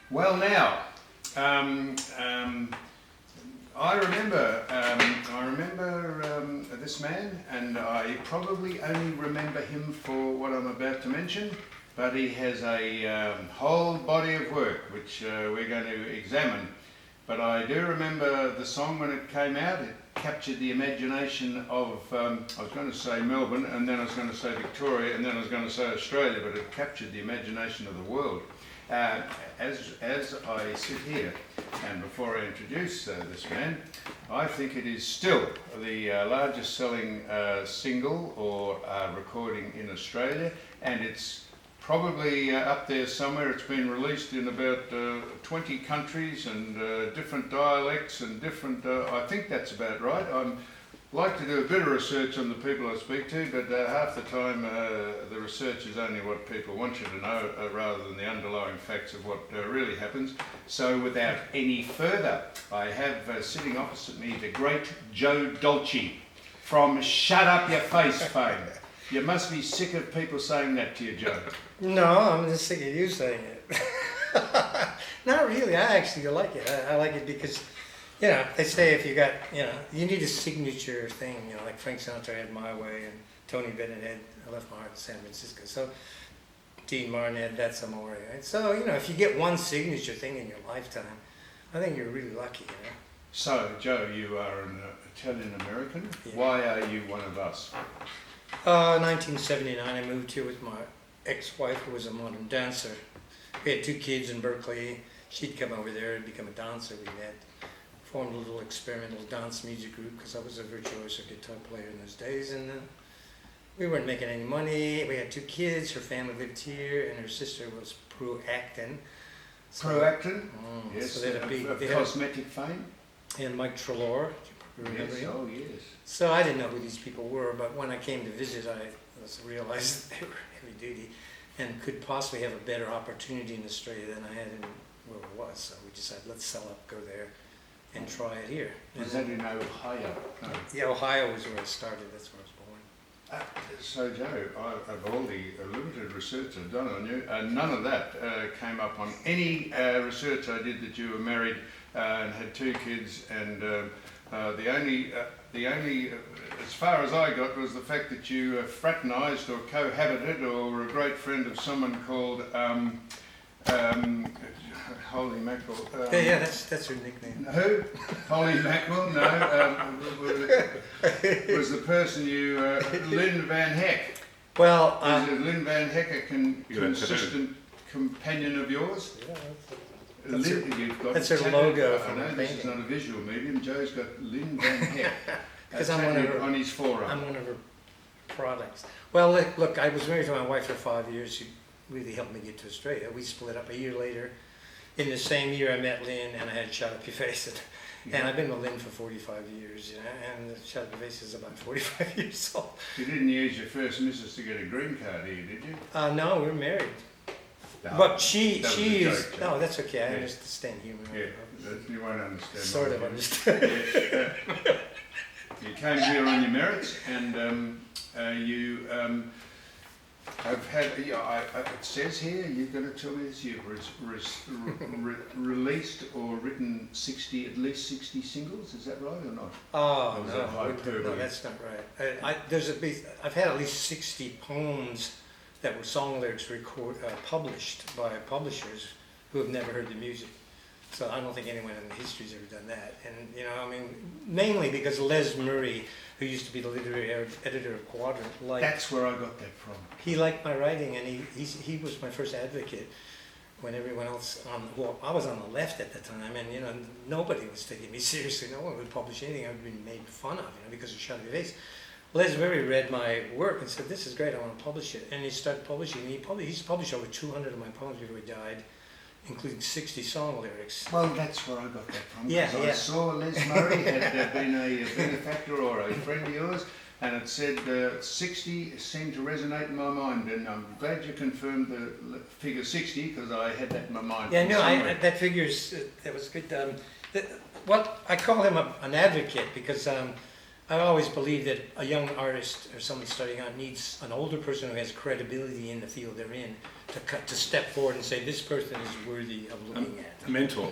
Well, now, I remember this man, and I probably only remember him for what I'm about to mention, but he has a whole body of work which we're going to examine. But I do remember the song when it came out. It captured the imagination of, I was going to say Melbourne, and then I was going to say Victoria, and then I was going to say Australia, but it captured the imagination of the world. As I sit here, and before I introduce this man, I think it is still the largest selling single or recording in Australia, and it's probably up there somewhere. It's been released in about 20 countries and different dialects and different, I think that's about right. I'm like to do a bit of research on the people I speak to, but half the time the research is only what people want you to know rather than the underlying facts of what really happens. So without any further, I have sitting opposite me the great Joe Dolce from Shaddap You Face fame. You must be sick of people saying that to you, Joe. No, I'm just sick of you saying it. Not really, I actually like it. I like it because, you know, they say if you got, you know, you need a signature thing, you know, like Frank Sinatra had My Way and Tony Bennett had I Left My Heart in San Francisco. So Dean Martin had That's Amore, right? So, you know, if you get one signature thing in your lifetime, I think you're really lucky, you know. So, Joe, you are an Italian-American. Yeah. Why are you one of us? 1979, I moved here with my ex-wife, who was a modern dancer. We had 2 kids in Berkeley. She'd come over there and become a dancer. We met, formed a little experimental dance music group because I was a virtuoso guitar player in those days. And we weren't making any money. We had 2 kids. Her family lived here, and her sister was pro-acting. Pro-acting? Yes, so they had a big cosmetic fame. And Mike Trelaw. Remember him? Oh, yes. So I didn't know who these people were, but when I came to visit, I realized that they were heavy duty and could possibly have a better opportunity in Australia than I had in where it was. So we decided, let's sell up, go there, and try it here. Was that in Ohio? No. Yeah, Ohio was where I started. That's where I was born. So, Joe, of all the limited research I've done on you, none of that came up on any research I did that you were married and had 2 kids, and the only, as far as I got, was the fact that you fraternised or cohabited or were a great friend of someone called, holy mackerel. Yeah, that's her nickname. Who? Holy mackerel? No, was the person you, Lynn Van Heck. Well, is Lynn Van Heck a consistent companion of yours? Yeah, That's her logo. I know this is not a visual medium. Joe's got Lynn Van Heck. Because I'm one of her, on his forearm. I'm one of her products. Well, look, I was married to my wife for 5 years. She really helped me get to Australia. We split up a year later. In the same year, I met Lynn, and I had Shaddap You Face. And I've been with Lynn for 45 years, you know, and Shaddap You Face is about 45 years old. You didn't use your first missus to get a green card here, did you? No, we're married. No, but she is. Joke, no, that's okay. I yeah. understand humor. Yeah, you won't understand. Sort of understand. Yes, you came here on your merits, and you have had. It says here you're going to tell me this. You've released or written at least 60 singles. Is that right or not? Oh no, that's not right. I've had at least 60 poems that were song lyrics published by publishers who have never heard the music. So I don't think anyone in history has ever done that. And, you know, I mean, mainly because Les Murray, who used to be the literary editor of Quadrant, That's where I got that from. He liked my writing, and he was my first advocate when everyone else I was on the left at the time, and, you know, nobody was taking me seriously. No one would publish anything I would be made fun of, you know, because of Shaddap You Face. Les Murray read my work and said, "This is great, I want to publish it." And he started publishing. He's published over 200 of my poems before he died, including 60 song lyrics. Well, that's where I got that from. Yeah. I saw Les Murray had been a benefactor or a friend of yours, and it said 60 seemed to resonate in my mind, and I'm glad you confirmed the figure 60 because I had that in my mind. Yeah, no, that figures, that was good. I call him an advocate because I always believe that a young artist or someone starting out needs an older person who has credibility in the field they're in to step forward and say, this person is worthy of looking at. A mentor.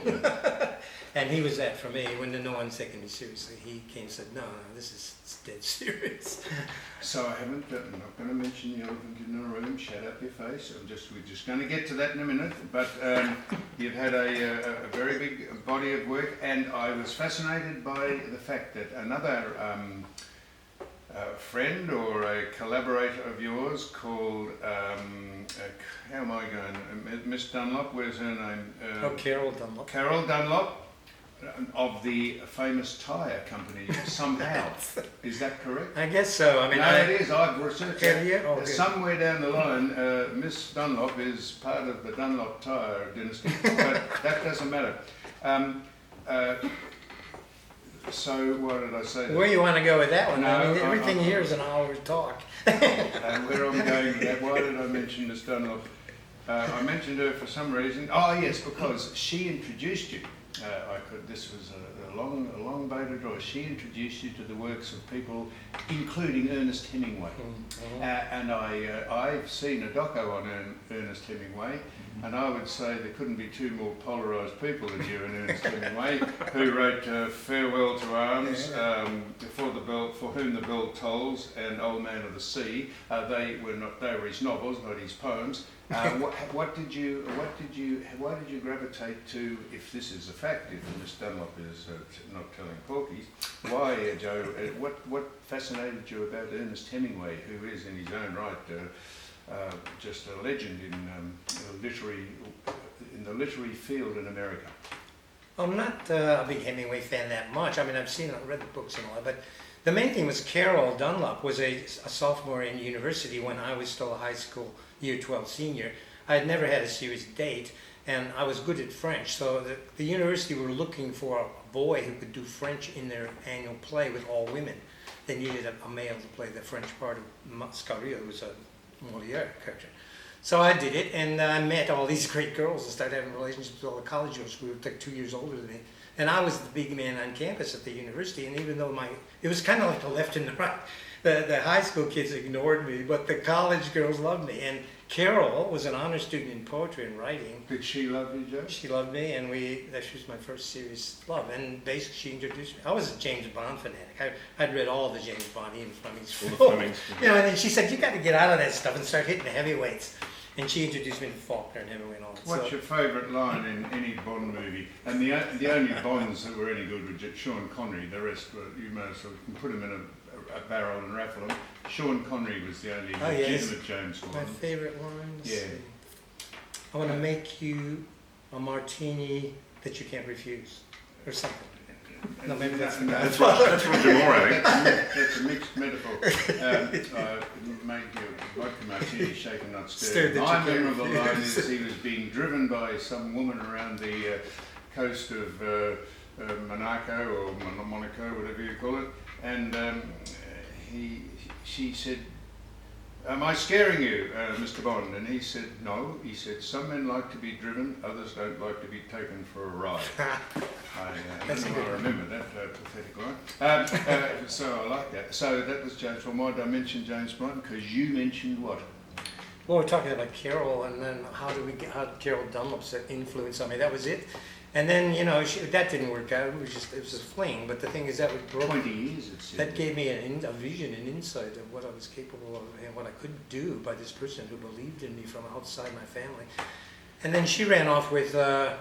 And he was that for me. When no one's taking me seriously, he came and said, no, this is dead serious. So I'm not going to mention the elephant in the room, Shaddap You Face. We're just going to get to that in a minute. But you've had a very big body of work, and I was fascinated by the fact that another friend or a collaborator of yours called, how am I going, Miss Dunlop, where's her name? Carol Dunlop. Carol Dunlop, of the famous tyre company, somehow. Is that correct? I guess so. I mean, No, it is. I've researched it. Yeah, oh, Somewhere down the line, Miss Dunlop is part of the Dunlop tyre dynasty, but that doesn't matter. So, what did I say? Where you want to go with that one? No, I mean, everything here is an hour's talk. Where I'm going with that, why did I mention Miss Dunlop? I mentioned her for some reason. Oh yes, because she introduced you. This was a long bow to draw. She introduced you to the works of people, including Ernest Hemingway. And I've seen a doco on Ernest Hemingway, and I would say there couldn't be two more polarised people than you and Ernest Hemingway, who wrote Farewell to Arms, For Whom the Bell Tolls, and Old Man of the Sea. They were his novels, not his poems. Why did you gravitate to, if this is a fact, if Miss Dunlop is not telling porkies, why, Joe, what fascinated you about Ernest Hemingway, who is in his own right just a legend in the literary field in America? I'm not a big Hemingway fan that much. I mean, I've read the books and all that, but the main thing was Carol Dunlop was a sophomore in university when I was still a high school year 12 senior. I had never had a serious date, and I was good at French, so the university were looking for a boy who could do French in their annual play with all women. They needed a male to play the French part of Mascaria, who was a Moliere character. So I did it, and I met all these great girls and started having relationships with all the college girls who were like 2 years older than me. And I was the big man on campus at the university, and even though it was kind of like the left and the right. The high school kids ignored me, but the college girls loved me. And Carol was an honor student in poetry and writing. Did she love you, Joe? She loved me, and she was my first serious love. And basically, she introduced me. I was a James Bond fanatic. I'd read all the James Bond, even Fleming's. You know, and then she said, "You got to get out of that stuff and start hitting the heavyweights." And she introduced me to Faulkner and Hemingway and all that. What's your favourite line in any Bond movie? And the only Bonds that were any good were just Sean Connery. The rest were, you may as well put them in a barrel and raffle them. Sean Connery was the only legitimate James Bond. My favourite line? Yeah. I want to make you a martini that you can't refuse, or something. No, maybe that's That's Roger Moore, I think. That's a mixed metaphor. Make your vodka martini shaken, not stirred. My memorable line is he was being driven by some woman around the coast of Monaco or Monaco, whatever you call it, and she said, "Am I scaring you, Mr. Bond?" And he said, "No." He said, "Some men like to be driven, others don't like to be taken for a ride." I remember that pathetic line. So I like that. So that was James Bond. Why did I mention James Bond? Because you mentioned what? Well, we're talking about Carol, and then how Carol Dunlop's influence on me. That was it. And then, that didn't work out. It was a fling. But the thing is, that would broke. 20 years, it said. That gave me a vision, an insight of what I was capable of and what I could do by this person who believed in me from outside my family. And then she ran off with the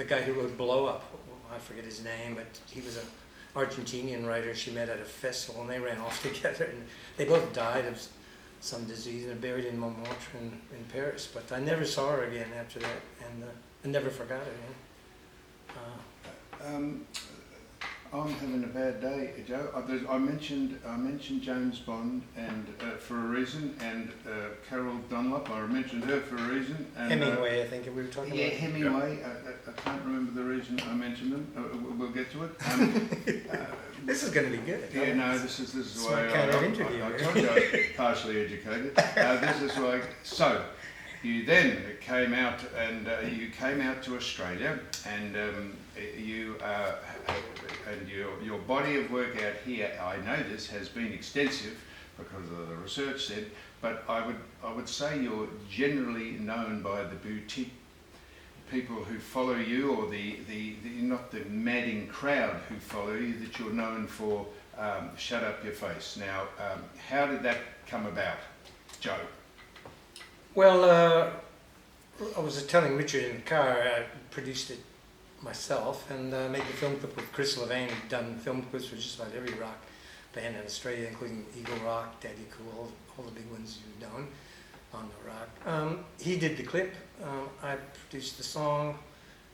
guy who wrote Blow Up. I forget his name, but he was an Argentinian writer she met at a festival, and they ran off together. And they both died of some disease and are buried in Montmartre in Paris. But I never saw her again after that, and I never forgot her. I'm having a bad day, Joe. I mentioned James Bond and for a reason, and Carol Dunlop. I mentioned her for a reason. And, Hemingway, I think we were talking about. Yeah, Hemingway. I can't remember the reason I mentioned them. We'll get to it. This is going to be good. Yeah, no, this is why kind of interview. I told you I was partially educated. This is why. So. You then came out to Australia, and your body of work out here, I know this, has been extensive because of the research said, but I would say you're generally known by the boutique people who follow you, or the not the madding crowd who follow you, that you're known for Shaddap You Face. Now, how did that come about, Joe? Well, I was telling Richard in the car, I produced it myself and made the film clip with Chris Levain, who'd done film clips for just about every rock band in Australia, including Eagle Rock, Daddy Cool, all the big ones you've done on the rock. He did the clip, I produced the song.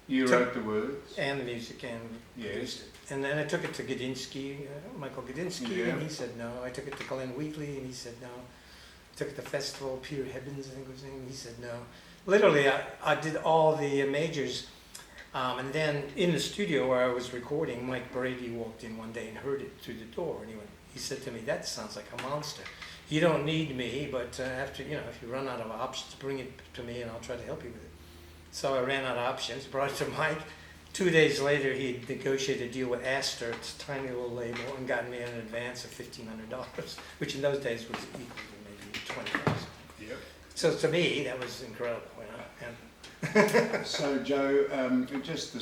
You wrote the words? And the music, and produced it. And then I took it to Gudinski, Michael Gudinski, and he said no. I took it to Glenn Wheatley, and he said no. I took it to Festival, Peter Hebbins, I think was his name, he said no. Literally, I did all the majors, and then in the studio where I was recording, Mike Brady walked in one day and heard it through the door, and he said to me, "That sounds like a monster. You don't need me, but after, if you run out of options, bring it to me and I'll try to help you with it." So I ran out of options, brought it to Mike. 2 days later, he negotiated a deal with Astor, it's a tiny little label, and got me an advance of $1,500, which in those days was equal to maybe $20,000. Yep. So to me, that was incredible. So Joe, just the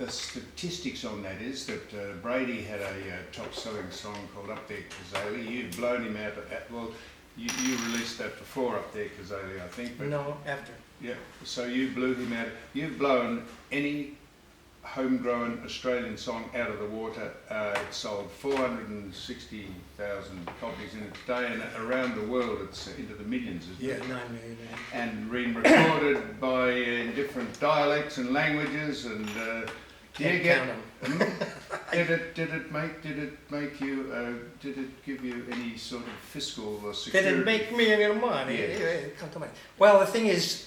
statistics on that is that Brady had a top-selling song called Up There Kazali. You've blown him out you released that before Up There Kazali, I think. But No, after. yeah, so you blew him out. You've blown any homegrown Australian song out of the water. It sold 460,000 copies in its day, and around the world it's into the millions, isn't it? 9 million. And recorded by in different dialects and languages. And do you get? Did it give you any sort of fiscal security? Did it make me any money? Yes. Come to mind. Well, the thing is,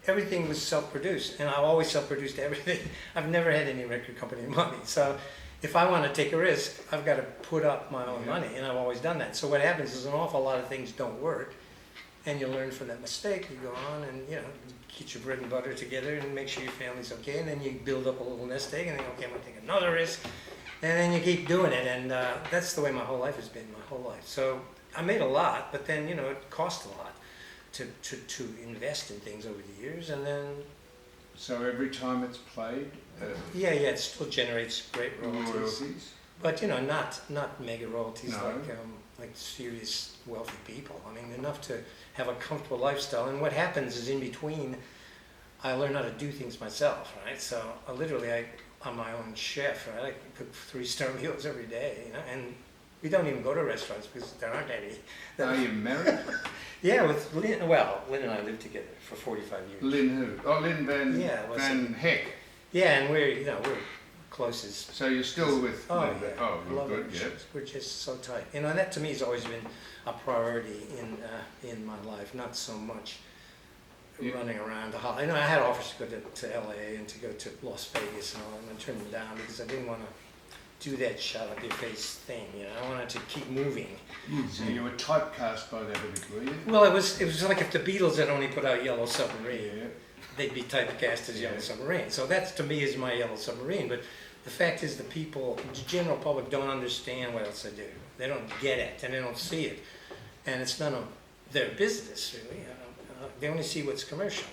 everything was self-produced, and I've always self-produced everything. I've never had any record company money. So if I want to take a risk, I've got to put up my own money, and I've always done that. So what happens is an awful lot of things don't work, and you learn from that mistake. You go on and, get your bread and butter together and make sure your family's okay, and then you build up a little nest egg, and then, okay, I'm going to take another risk, and then you keep doing it, and that's the way my whole life has been, my whole life. So I made a lot, but then, it cost a lot to invest in things over the years, and then... So every time it's played? it still generates great royalties. But, not mega royalties like serious wealthy people. I mean, enough to have a comfortable lifestyle. And what happens is in between, I learn how to do things myself, right? So I'm my own chef, right? I cook 3-star meals every day, and we don't even go to restaurants because there aren't any. Are you married? Yeah, with Lynn. Well, Lynn and I lived together for 45 years. Lynn who? Oh, Lynn Van Heck. Yeah, and we're close as... So you're still with Lynn? Yeah. Oh, love good, it. yeah. We're just so tight. And that to me has always been a priority in my life, not so much running around the hall. I had offers to go to LA and to go to Las Vegas and all, and I turned them down because I didn't want to do that Shaddap You Face thing, I wanted to keep moving. So you were typecast by that a bit, were you? Well, it was like if the Beatles had only put out Yellow Submarine, they'd be typecast as Yellow Submarine. So that to me is my Yellow Submarine. But the fact is, the general public don't understand what else I do. They don't get it, and they don't see it, and it's none of their business really. They only see what's commercial,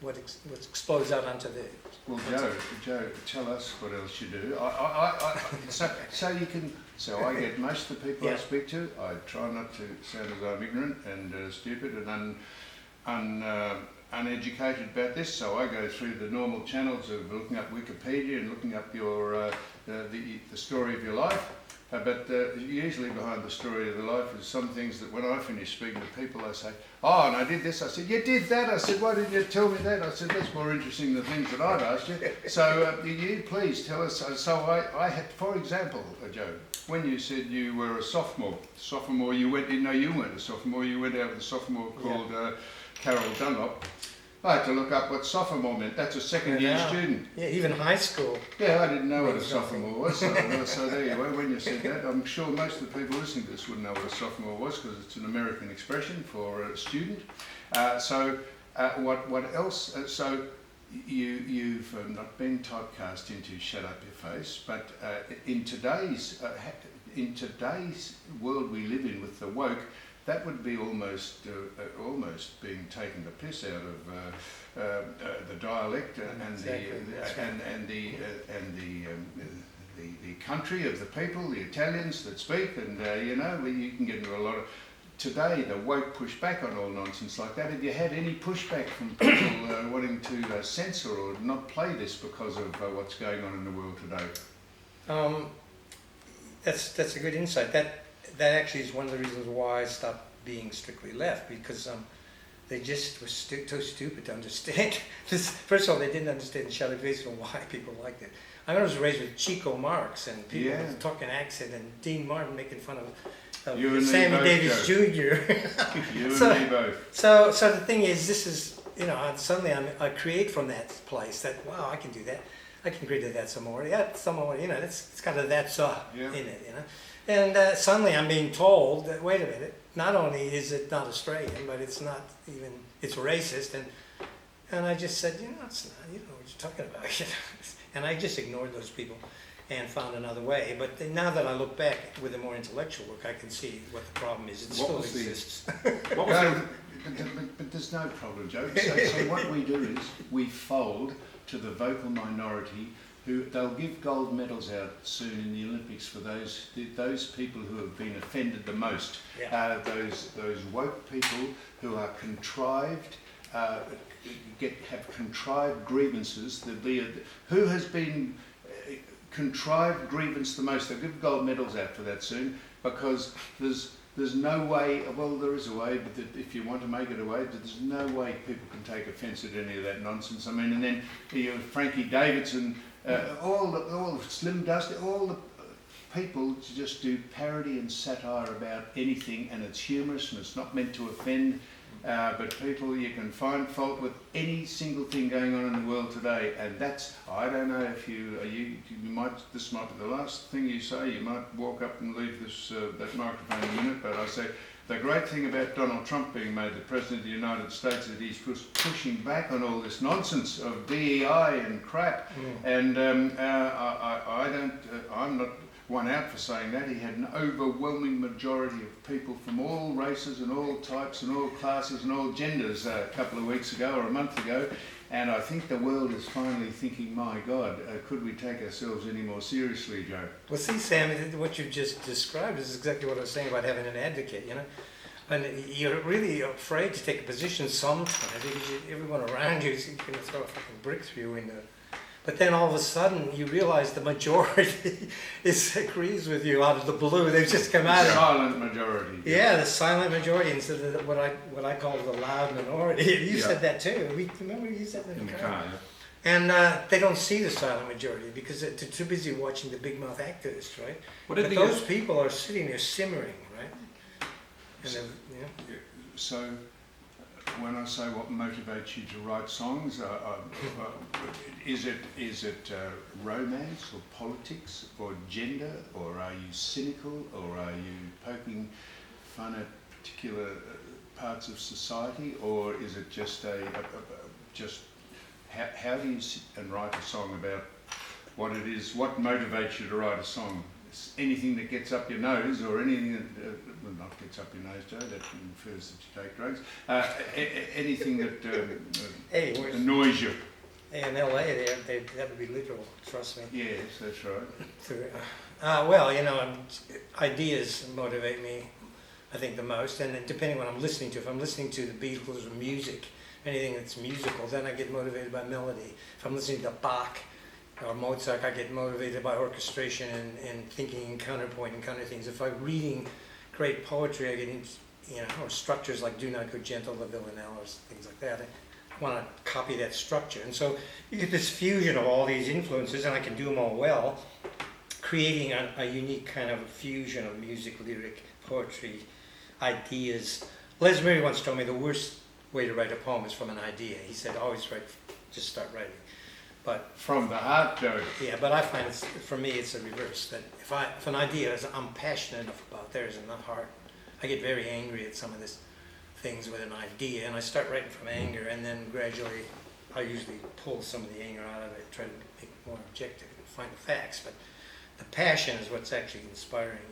what explodes out onto the... Well, Joe, tell us what else you do. So I get most of the people I speak to. I try not to sound as though I'm ignorant and stupid and uneducated about this. So I go through the normal channels of looking up Wikipedia and looking up your the story of your life. But usually behind the story of the life is some things that when I finish speaking to people, I say, "Oh, and I did this." I said, "You did that?" I said, "Why didn't you tell me that?" I said, "That's more interesting than the things that I'd asked you." So you please tell us. So I had, for example, Joe, when you said you were a sophomore, you didn't know you weren't a sophomore. You went out with a sophomore called Carol Dunlop. I had to look up what sophomore meant. That's a second-year student. Yeah, even high school. Yeah, I didn't know what a sophomore was. So there you go. When you said that, I'm sure most of the people listening to this wouldn't know what a sophomore was because it's an American expression for a student. What else? So you've not been typecast into Shaddap Your Face, but in today's world we live in with the woke, that would be almost being taken the piss out of the dialect the country of the people, the Italians that speak, and you can get into a lot of. Today, the woke push back on all nonsense like that. Have you had any pushback from people wanting to censor or not play this because of what's going on in the world today? That's a good insight. That actually is one of the reasons why I stopped being strictly left, because they just were too stupid to understand. First of all, they didn't understand Shaddap You Face and why people liked it. I was raised with Chico Marx and people with talking accent, and Dean Martin making fun of Sammy Davis Jr. You and me both. So the thing is, this is, suddenly I create from that place that, wow, I can do that. I can create that some more. Yeah, some more, it's kind of that in it, And suddenly I'm being told that, wait a minute, not only is it not Australian, but it's not even, it's racist. And I just said, it's not, what you're talking about. And I just ignored those people and found another way. But now that I look back with a more intellectual look, I can see what the problem is. It still exists. But there's no problem, Joe. So what we do is we fold to the vocal minority who they'll give gold medals out soon in the Olympics for those people who have been offended the most. Yeah. Those woke people who are contrived, have contrived grievances. Who has been contrived grievance the most? They'll give gold medals out for that soon, because there's no way, well, there is a way, but if you want to make it a way, but there's no way people can take offence at any of that nonsense. I mean, and then Frankie Davidson, all the Slim Dusty, all the people just do parody and satire about anything, and it's humorous and it's not meant to offend. But people, you can find fault with any single thing going on in the world today, and that's, I don't know if this might be the last thing you say, you might walk up and leave that microphone in a minute, but I say, the great thing about Donald Trump being made the President of the United States is that he's pushing back on all this nonsense of DEI and crap, and I'm not one out for saying that. He had an overwhelming majority of people from all races and all types and all classes and all genders a couple of weeks ago or a month ago, and I think the world is finally thinking, my God, could we take ourselves any more seriously, Joe? Well, see, Sam, what you've just described is exactly what I was saying about having an advocate, And you're really afraid to take a position sometimes because everyone around you is going to throw a fucking brick through your window. But then all of a sudden you realize the majority agrees with you out of the blue. They've just come out. The silent majority. Yeah, the silent majority instead of what I call the loud minority. You said that too. Remember you said that in the car. And they don't see the silent majority because they're too busy watching the big mouth activists, right? But those people are sitting there simmering, right? And so when I say what motivates you to write songs, is it romance or politics or gender, or are you cynical, or are you poking fun at particular parts of society, or is it just how do you sit and write a song about what it is? What motivates you to write a song? Anything that gets up your nose, or anything that well, not gets up your nose, Joe, that infers that you take drugs. Anything that annoys you. In LA, that would be literal. Trust me. Yes, that's right. Well, ideas motivate me, I think, the most, and depending on what I'm listening to. If I'm listening to the Beatles or music, anything that's musical, then I get motivated by melody. If I'm listening to Bach or Mozart, I get motivated by orchestration and thinking in counterpoint and counter things. If I'm reading great poetry, I get into, or structures like Do Not Go Gentle, the Villanelle, or things like that. I want to copy that structure. And so you get this fusion of all these influences, and I can do them all well, creating a unique kind of fusion of music, lyric, poetry, ideas. Les Murray once told me the worst way to write a poem is from an idea. He said, always just start writing. But from the heart, Joe. Yeah, but I find for me it's the reverse. That if an idea I'm passionate enough about, there is enough heart. I get very angry at some of these things with an idea, and I start writing from anger, and then gradually I usually pull some of the anger out of it, try to make it more objective and find the facts. But the passion is what's actually inspiring,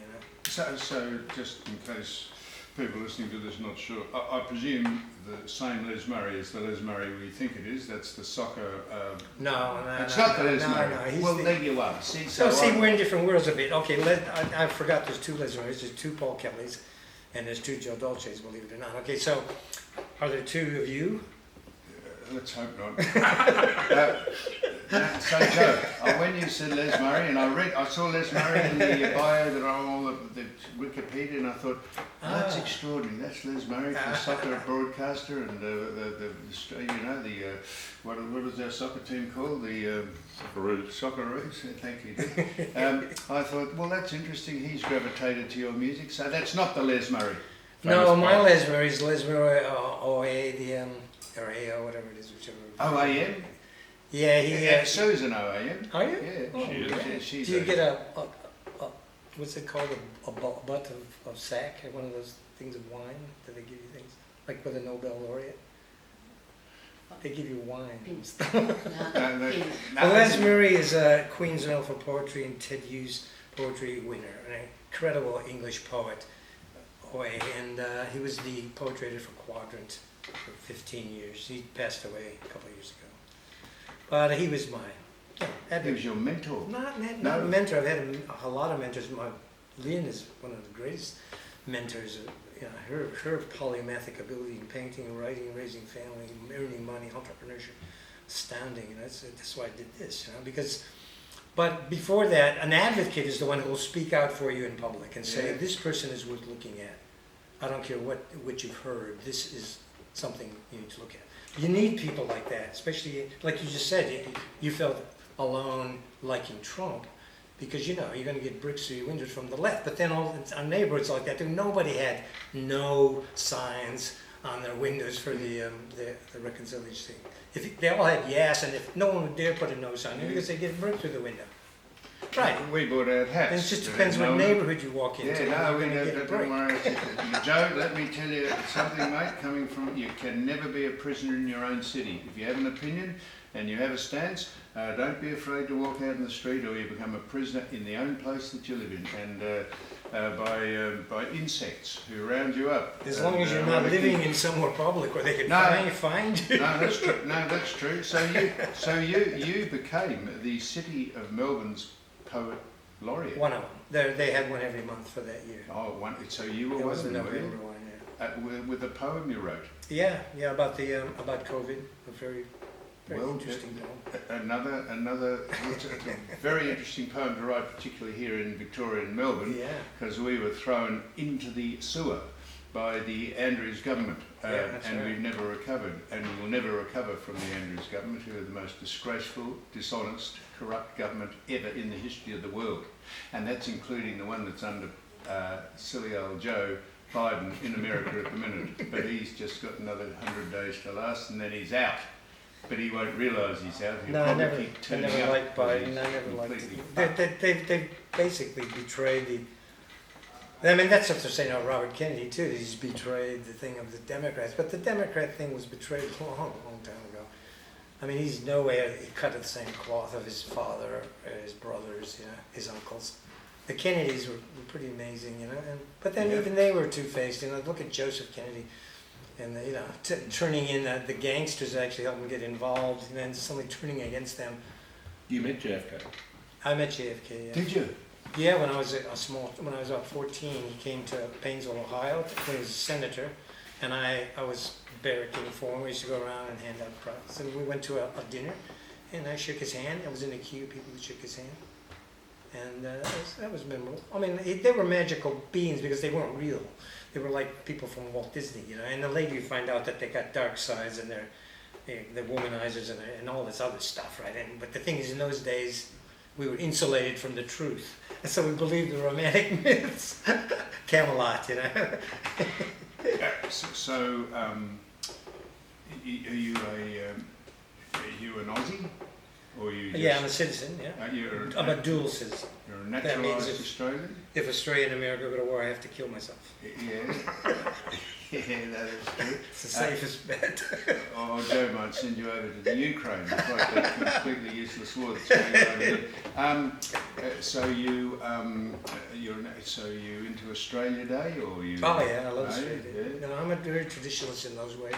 So just in case people listening to this not sure, I presume the same Les Murray is the Les Murray we think it is. That's the soccer. No, It's not the Les Murray. No, he's Well, the, there you are. See, so we're in different worlds a bit. Okay, I forgot there's two Les Murrays, there's two Paul Kellys, and there's two Joe Dolces, believe it or not. Okay, so are there two of you? Let's hope not. So Joe, when you said Les Murray, and I saw Les Murray in the bio that are all the Wikipedia, and I thought, that's extraordinary. That's Les Murray, the soccer broadcaster, and what was our soccer team called? The Socceroos. Thank you. I thought, well, that's interesting. He's gravitated to your music, so that's not the Les Murray. No, my Les Murray is Les Murray OA, or AO, whatever it is, whichever. OAM? Yeah, Sue's an OAM. Are you? Yeah, Oh, she is. okay. Yeah, she's Do you get a what's it called, a butt of sack, one of those things of wine? Do they give you things like with a Nobel laureate? They give you wine. Well, Les Murray is a Queen's Medal for Poetry and Ted Hughes Poetry winner, an incredible English poet. And he was the poetry editor for Quadrant for 15 years. He passed away a couple of years ago. But he was mine. He was your mentor? Not a mentor. I've had a lot of mentors. Lynn is one of the greatest mentors. Her polymathic ability in painting, writing, raising family, earning money, entrepreneurship, astounding. That's why I did this. But before that, an advocate is the one who will speak out for you in public and say, this person is worth looking at. I don't care what you've heard. This is something you need to look at. You need people like that, especially, like you just said, you felt alone liking Trump because, you're going to get bricks through your windows from the left. But then our neighborhoods like that, nobody had no signs on their windows for the reconciliation thing. If they all had yes, and if no one would dare put a no sign because they get brick through the window. Right. We bought out hats. And it just depends what neighborhood you walk into. Yeah, no, you're going to get a break. don't worry. Joe, let me tell you something, mate, coming from, you can never be a prisoner in your own city. If you have an opinion and you have a stance, don't be afraid to walk out in the street or you become a prisoner in the own place that you live in and by insects who round you up. As long as you're not living in somewhere public where they can find you. No, that's true. No, that's true. So you became the City of Melbourne's Poet Laureate. One of them. They had one every month for that year. Oh, one. So you were It one was of the them, were you? November one, yeah. With the poem you wrote. Yeah, about COVID, a very interesting poem. Another it's a very interesting poem to write, particularly here in Victoria and Melbourne, because we were thrown into the sewer by the Andrews government, and we've never recovered, and we will never recover from the Andrews government, who are the most disgraceful, dishonest, corrupt government ever in the history of the world, and that's including the one that's under silly old Joe Biden in America at the minute. But he's just got another 100 days to last, and then he's out. But he won't realise he's out. He'll probably keep turning up. I never liked Biden. I never liked it. They basically betrayed the. I mean, that's what they're saying about Robert Kennedy too. That he's betrayed the thing of the Democrats. But the Democrat thing was betrayed a long time ago. I mean, he's no way cut of the same cloth of his father, or his brothers, his uncles. The Kennedys were pretty amazing, but then even they were two-faced. Look at Joseph Kennedy, and turning in the gangsters actually helped him get involved, and then suddenly turning against them. You met JFK? I met JFK. Yeah. Did you? Yeah, when I was when I was about 14, he came to Painesville, Ohio. He was a senator, and I was barricading for him. We used to go around and hand out prizes. And we went to a dinner, and I shook his hand. I was in the queue of people that shook his hand. And that was memorable. I mean, they were magical beings because they weren't real. They were like people from Walt Disney, And then later you find out that they got dark sides and they're womanizers and all this other stuff, right? But the thing is, in those days, we were insulated from the truth. And so we believed the romantic myths. Camelot, So, are you an Aussie? Or you just, I'm a citizen, yeah. I'm a dual citizen. You're a naturalised Australian? If Australia and America go to war, I have to kill myself. Yeah. Yeah, that is true. It's the safest bet. Or Joe might send you over to the Ukraine to fight that completely useless war that's going on. So you into Australia Day, or you? Oh yeah, I love Australia. Yeah. You know, I'm a very traditionalist in those ways.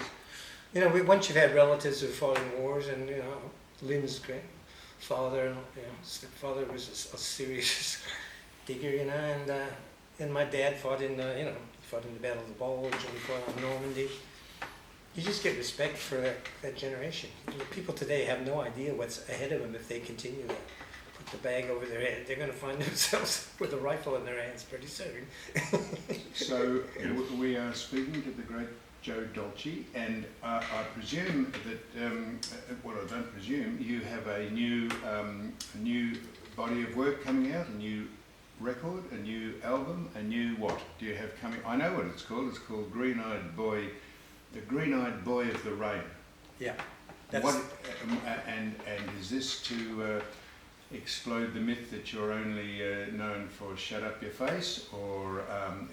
You know, once you've had relatives who fought in wars, and you know, Lynn's grandfather, you know, stepfather was a serious digger, you know, and my dad fought in the Battle of the Bulge, and he fought on Normandy. You just get respect for that generation. The people today have no idea what's ahead of them if they continue to put the bag over their head. They're going to find themselves with a rifle in their hands pretty soon. So we are speaking to the great Joe Dolce, and I presume that, well, I don't presume, you have a new body of work coming out, a new record, a new album, a new what do you have coming? I know what it's called. It's called Green-Eyed Boy, the Green-Eyed Boy of the Rain. Yeah. And is this to explode the myth that you're only known for Shaddap You Face, or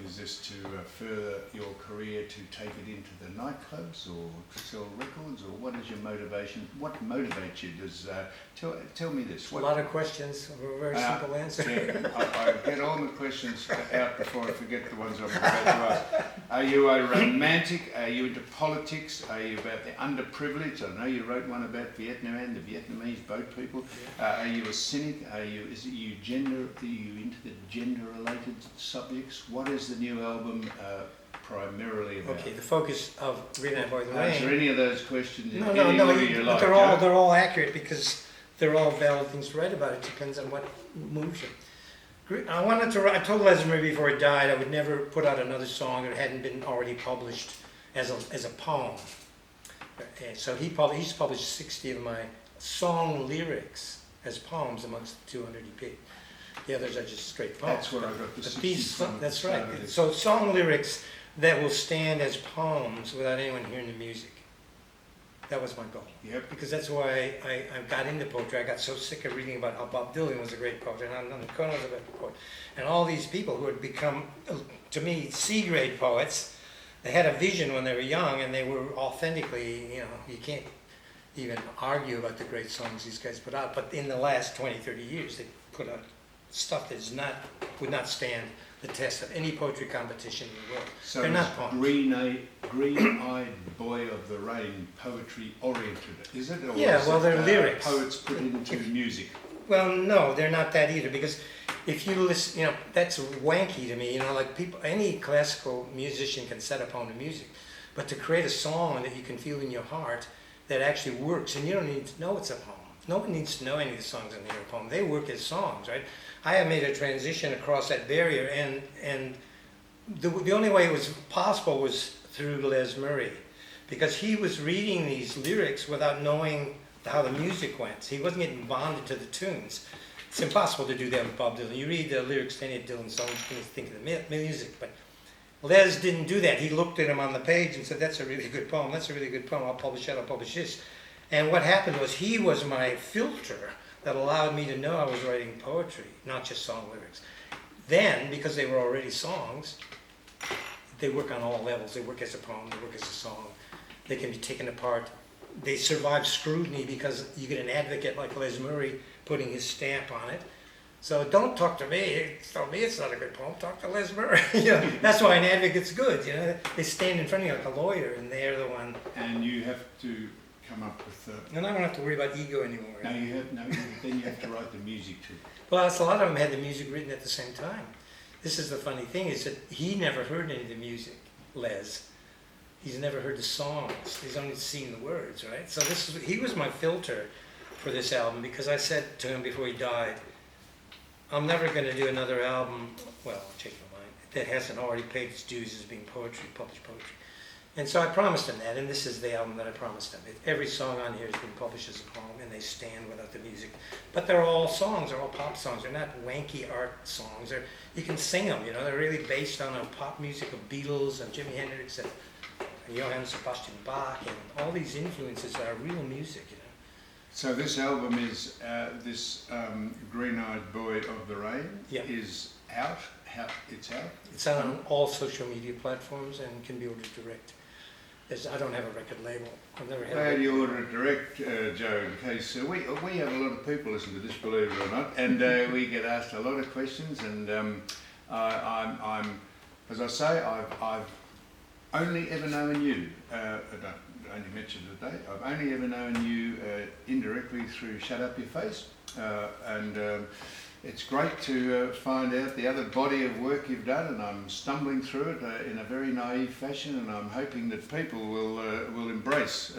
is this to further your career to take it into the nightclubs or to sell records, or what is your motivation? What motivates you? Tell me this. A lot of questions for a very simple answer. Yeah, I get all the questions out before I forget the ones I'm about to ask. Are you a romantic? Are you into politics? Are you about the underprivileged? I know you wrote one about Vietnam and the Vietnamese boat people. Are you a cynic? Are you into the gender-related subjects? What is the new album primarily about? Okay, the focus of Green-Eyed Boy of the Rain. Answer any of those questions. No, you like, they're all accurate because they're all valid things to write about. It depends on what moves you. I told Les Murray before he died I would never put out another song that hadn't been already published as a poem. And so he's published 60 of my song lyrics as poems amongst the 200 he picked. The others are just straight poems. That's what I got the piece. That's right. Saturday. So song lyrics that will stand as poems without anyone hearing the music. That was my goal. Yep. Because that's why I got into poetry. I got so sick of reading about how Bob Dylan was a great poet, and Anna Kono was a great poet. And all these people who had become, to me, C-grade poets, they had a vision when they were young, and they were authentically, you know, you can't even argue about the great songs these guys put out. But in the last 20, 30 years, they put out stuff that would not stand the test of any poetry competition in the world. So they're not poems. Green-Eyed Boy of the Rain, poetry oriented, is it? Or Yeah, is well, it, they're lyrics. Poets put into music. Well, no, they're not that either, because if you listen, you know, that's wanky to me, you know, like any classical musician can set a poem to music, but to create a song that you can feel in your heart that actually works, and you don't need to know it's a poem. No one needs to know any of the songs in the poem. They work as songs, right? I have made a transition across that barrier, and the only way it was possible was through Les Murray, because he was reading these lyrics without knowing how the music went. He wasn't getting bonded to the tunes. It's impossible to do that with Bob Dylan. You read the lyrics to any of Dylan's songs, you think of the music, but Les didn't do that. He looked at him on the page and said, that's a really good poem, that's a really good poem, I'll publish that, I'll publish this. And what happened was he was my filter that allowed me to know I was writing poetry, not just song lyrics. Then, because they were already songs, they work on all levels. They work as a poem, they work as a song. They can be taken apart. They survive scrutiny because you get an advocate like Les Murray putting his stamp on it. So don't talk to me. Tell me it's not a good poem. Talk to Les Murray. You know, that's why an advocate's good. You know, they stand in front of you like a lawyer, and they're the one. And you have to come up with. And I don't have to worry about ego anymore. Then you have to write the music too. Well, a lot of them had the music written at the same time. This is the funny thing, is that he never heard any of the music, Les. He's never heard the songs. He's only seen the words, right? So he was my filter for this album, because I said to him before he died, I'm never going to do another album, well, I'll change my mind, that hasn't already paid its dues as being poetry, published poetry. And so I promised him that, and this is the album that I promised him. Every song on here has been published as a poem, and they stand without the music. But they're all songs, they're all pop songs. They're not wanky art songs. You can sing them, you know. They're really based on the pop music of Beatles and Jimi Hendrix and Johann Sebastian Bach, and all these influences are real music, you know. So this album is this Green-Eyed Boy of the Rain is out. It's out. It's out on all social media platforms and can be ordered direct. I don't have a record label. I've never had. Glad you order it direct, Joe, in case we have a lot of people listen to this, believe it or not, and we get asked a lot of questions. And I'm, as I say, I've only ever known you. I don't only mentioned today. I've only ever known you indirectly through Shaddap You Face, and it's great to find out the other body of work you've done, and I'm stumbling through it in a very naive fashion, and I'm hoping that people will embrace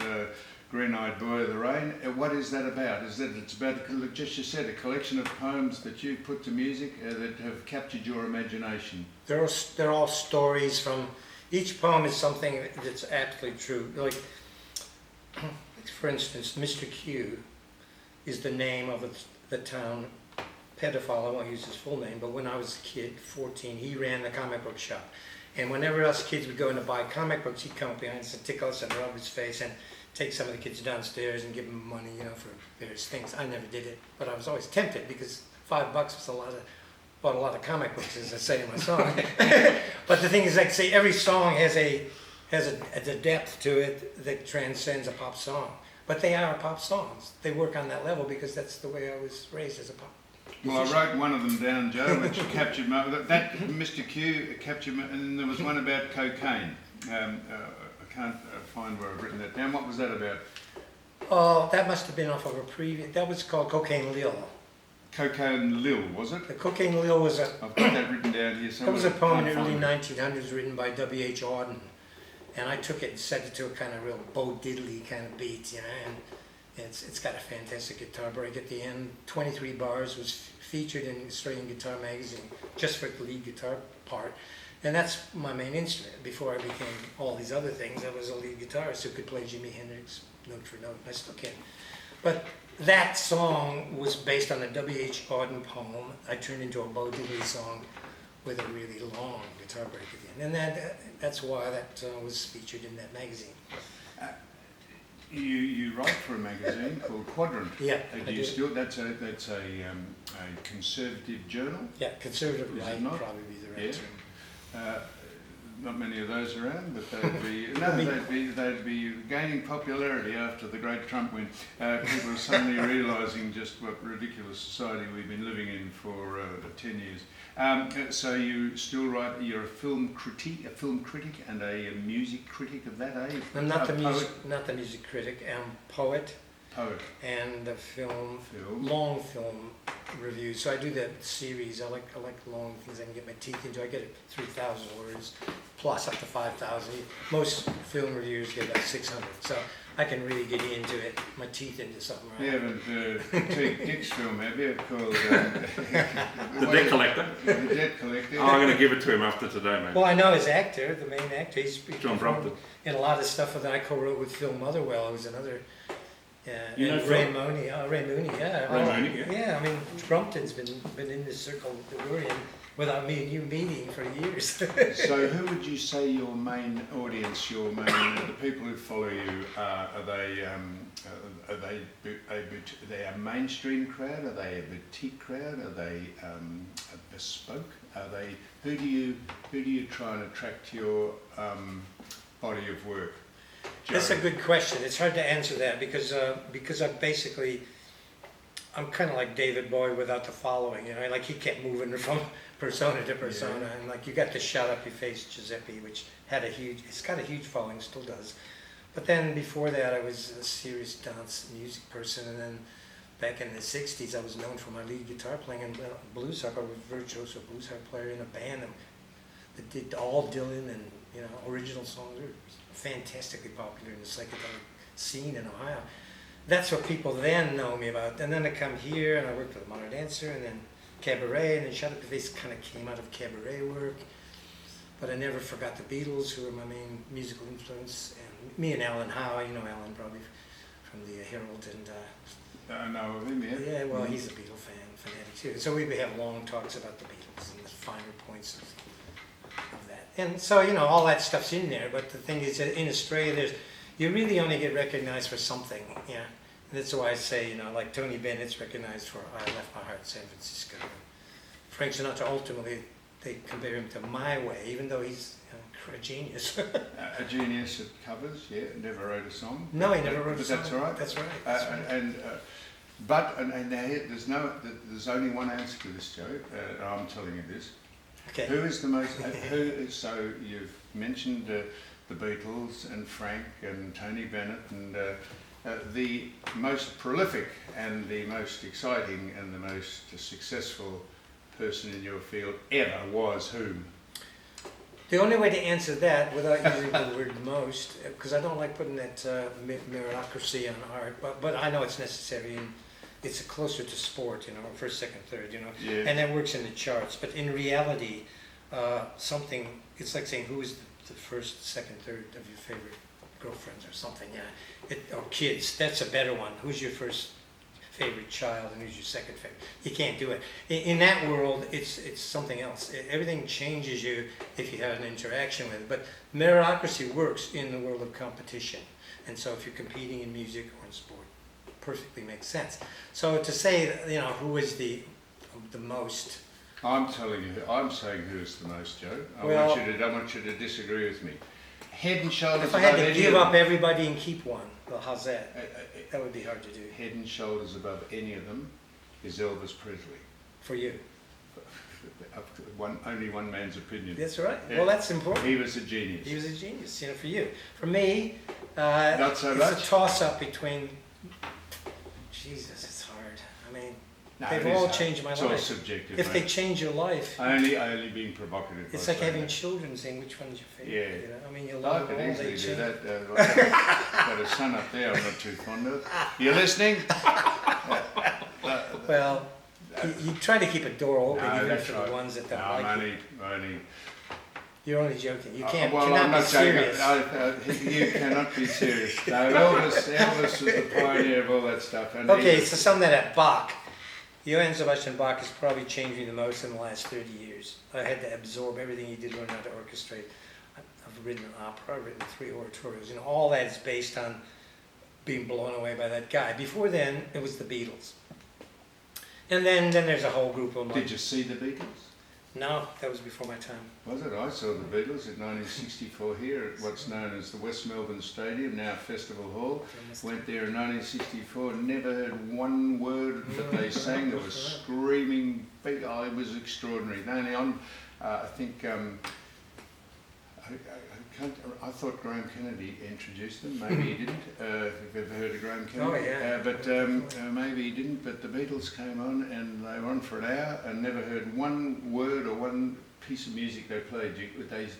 Green-Eyed Boy of the Rain. What is that about? Is that it's about, just you said, a collection of poems that you've put to music that have captured your imagination? They're all stories from. Each poem is something that's absolutely true. Like, for instance, Mr. Q is the name of the town pedophile. I won't use his full name, but when I was a kid, 14, he ran the comic book shop. And whenever us kids would go in to buy comic books, he'd come up behind us and tickle us and rub his face and take some of the kids downstairs and give them money, for various things. I never did it, but I was always tempted because $5 was bought a lot of comic books, as I say in my song. But the thing is, like, say, every song has a depth to it that transcends a pop song. But they are pop songs. They work on that level because that's the way I was raised as a pop. Well, I wrote one of them down, Joe, which captured my... That Mr. Q captured my... And there was one about cocaine. I can't find where I've written that down. What was that about? Oh, that must have been off of a previous... That was called Cocaine Lil. Cocaine Lil, was it? The Cocaine Lil was a... I've got that written down here somewhere. That was a poem in the early 1900s written by W.H. Auden. And I took it and set it to a kind of real Bo Diddley kind of beat, and it's got a fantastic guitar break at the end. 23 bars, was featured in Australian Guitar magazine just for the lead guitar part. And that's my main instrument. Before I became all these other things, I was a lead guitarist who could play Jimi Hendrix note for note. I still can. But that song was based on a W.H. Auden poem I turned into a Bo Diddley song with a really long guitar break at the end. And that's why that was featured in that magazine. You write for a magazine called Quadrant. Yeah, Do you still? That's a conservative journal. Yeah, conservative Is it right not? probably be the right term. Not many of those around, but they'd be gaining popularity after the great Trump win. People are suddenly realising just what ridiculous society we've been living in for 10 years. So you still write? You're a film critic, and a music critic of that, eh? I'm not the music critic. I'm poet. Poet. And the long film reviews. So I do that series. I like long things I can get my teeth into. I get it 3,000 words plus up to 5,000. Most film reviewers get about 600. So I can really get into it, my teeth into something. Right? You haven't critiqued Dick's film, have you? Called The Debt Collector. The Debt Collector. Oh, I'm going to give it to him after today, mate. Well, I know his actor, the main actor. He's John Brompton. In a lot of stuff that I co-wrote with Phil Motherwell, who's another. You know Ray Phil? Mooney, Ray Mooney, yeah. Ray Mooney, yeah. Yeah, I mean, Brompton's been in this circle that we're in without me and you meeting for years. So who would you say your main audience, the people who follow you, are they a mainstream crowd? Are they a boutique crowd? Are they a bespoke? Who do you try and attract to your body of work? Joe? That's a good question. It's hard to answer that because I'm kind of like David Bowie without the following, like he kept moving from persona to persona, yeah. And like you got the Shaddap You Face Giuseppe, which it's got a huge following, still does. But then before that, I was a serious dance music person, and then back in the 60s, I was known for my lead guitar playing in blues harp. I was a virtuoso blues harp player in a band that did all Dylan and original songs. They were fantastically popular in the psychedelic scene in Ohio. That's what people then know me about. And then I come here and I worked with Modern Dancer and then Cabaret, and then Shaddap You Face kind of came out of cabaret work. But I never forgot the Beatles, who were my main musical influence, and me and Alan Howe. You know Alan probably from the Herald, and I know of him, yeah. Yeah, well, he's a Beatle fanatic too. So we would have long talks about the Beatles and the finer points of that. And so all that stuff's in there. But the thing is, in Australia, you really only get recognized for something, yeah. And that's why I say, like Tony Bennett's recognized for "I Left My Heart in San Francisco." Frank Sinatra ultimately, they compare him to my way, even though he's a genius. A genius at covers, yeah, never wrote a song. No, he never wrote a but song. That's all right. That's right. That's right. And there's only one answer to this, Joe. I'm telling you this. Okay. Who is the most? So you've mentioned the Beatles and Frank and Tony Bennett, and the most prolific and the most exciting and the most successful person in your field ever was whom? The only way to answer that without using the word most, because I don't like putting that meritocracy on art, but I know it's necessary and it's closer to sport, first, second, third, Yeah. and that works in the charts. But in reality, it's like saying who is the first, second, third of your favorite girlfriends or something, or kids. That's a better one. Who's your first favorite child and who's your second favorite? You can't do it. In that world, it's something else. Everything changes you if you have an interaction with it. But meritocracy works in the world of competition. And so if you're competing in music or in sport, it perfectly makes sense. So to say, who is the most... I'm saying who is the most, Joe. I Well, want you to disagree with me. Head and shoulders if I had above to any give of up them. everybody and keep one, well, how's that? That would be hard to do. Head and shoulders above any of them is Elvis Presley. For you. Only one man's opinion. That's right. Yeah. Well, that's important. He was a genius. He was a genius, for you. For me, Not so it's much. a toss-up between... Jesus, it's hard. I mean, No, they've it is all hard. changed my It's all life. subjective. If they mate. change your life, only being provocative. it's by like saying having that. children saying which one's your favorite. Yeah. I mean, you I love could them all, easily they do change. that. Got a son up there I'm not too fond of. You listening? Well, you try to keep a door open No, even that's for right. the ones that don't No, like you. I'm only. You're only joking. You can't. Well, cannot I'm not be serious. saying you cannot be serious. No, Elvis was the pioneer of all that stuff. And he Okay, was- so sum that up. Bach. Johann Sebastian Bach has probably changed me the most in the last 30 years. I had to absorb everything he did, learn how to orchestrate. I've written an opera, I've written 3 oratorios, all that is based on being blown away by that guy. Before then, it was the Beatles. And then there's a whole group of them. Did you see the Beatles? No, that was before my time. Was it? I saw the Beatles in 1964 here at what's known as the West Melbourne Stadium, now Festival Hall. Went there in 1964, never heard one word that they sang. There was screaming, it was extraordinary. Only on, I think, I thought Graham Kennedy introduced them. Maybe he didn't. If you've ever heard of Graham Kennedy. Oh, yeah. Maybe he didn't. But the Beatles came on and they were on for an hour and never heard one word or one piece of music they played.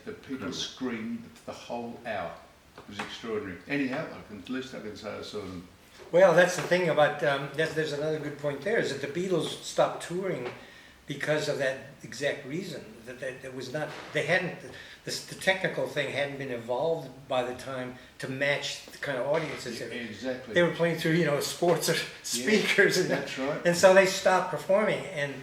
The people screamed the whole hour. It was extraordinary. Anyhow, at least I can say I saw them. Well, that's the thing about, there's another good point there, is that the Beatles stopped touring because of that exact reason. That it was not, they hadn't, the technical thing hadn't been evolved by the time to match the kind of audiences. Exactly. They were playing through, sports or speakers, and That's right. and so they stopped performing, and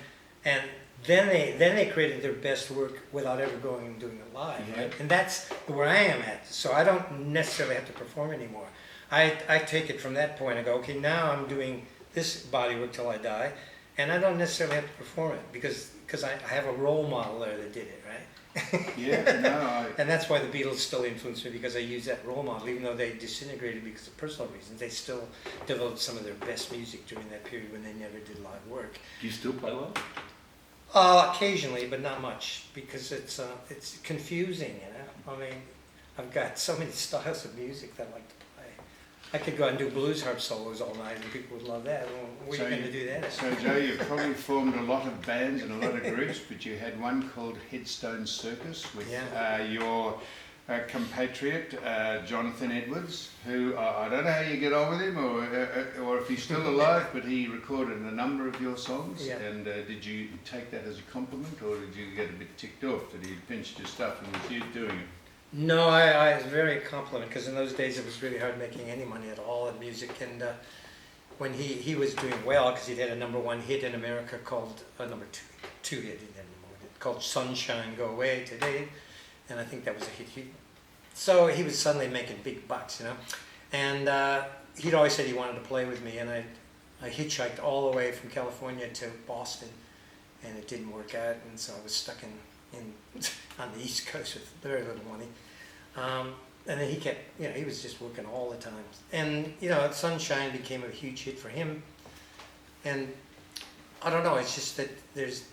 then they created their best work without ever going and doing it live, Yeah. right? And that's where I am at. So I don't necessarily have to perform anymore. I take it from that point. I go, okay, now I'm doing this body work till I die, and I don't necessarily have to perform it because I have a role model there that did it, right? Yeah, no, And that's why the Beatles still influence me, because I use that role model. Even though they disintegrated because of personal reasons, they still developed some of their best music during that period when they never did live work. Do you still play live? Occasionally, but not much, because it's confusing, I mean, I've got so many styles of music that I like to play. I could go out and do blues harp solos all night, and people would love that. Well, where are you going to do that? So Joe, you've probably formed a lot of bands and a lot of groups, but you had one called Headstone Circus with your compatriot Jonathan Edwards, who I don't know how you get on with him or if he's still alive, but he recorded a number of your songs. Yeah. And did you take that as a compliment, or did you get a bit ticked off that he pinched your stuff and was you doing it? No, I was very complimented, because in those days it was really hard making any money at all in music. And when he was doing well, because he'd had a #1 hit in America called two hit called "Sunshine Go Away Today," and I think that was a hit. So he was suddenly making big bucks, And he'd always said he wanted to play with me, and I hitchhiked all the way from California to Boston, and it didn't work out, and so I was stuck in on the East Coast with very little money. And then he kept, he was just working all the time. And, Sunshine became a huge hit for him. And I don't know, it's just that there's,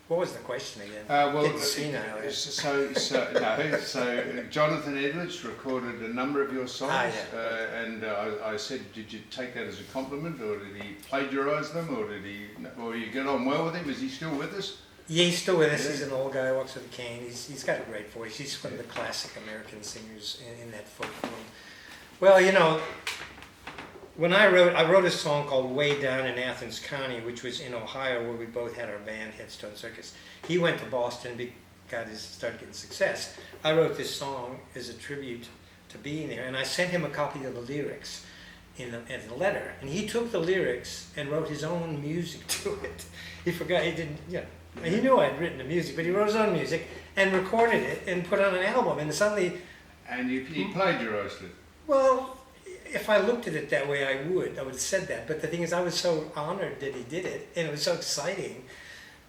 what was the question again? Didn't see now. So Jonathan Edwards recorded a number of your songs, and I said, did you take that as a compliment, or did he plagiarise them, or you get on well with him? Is he still with us? Yeah, he's still with us. He's an old guy, walks with a cane. He's got a great voice. He's one of the classic American singers in that folk world. Well, when I wrote a song called Way Down in Athens County, which was in Ohio, where we both had our band, Headstone Circus. He went to Boston and started getting success. I wrote this song as a tribute to being there, and I sent him a copy of the lyrics as a letter. And he took the lyrics and wrote his own music to it. He forgot, he didn't, he knew I'd written the music, but he wrote his own music and recorded it and put on an album. And suddenly... And he plagiarised it? Well, if I looked at it that way, I would have said that. But the thing is, I was so honored that he did it, and it was so exciting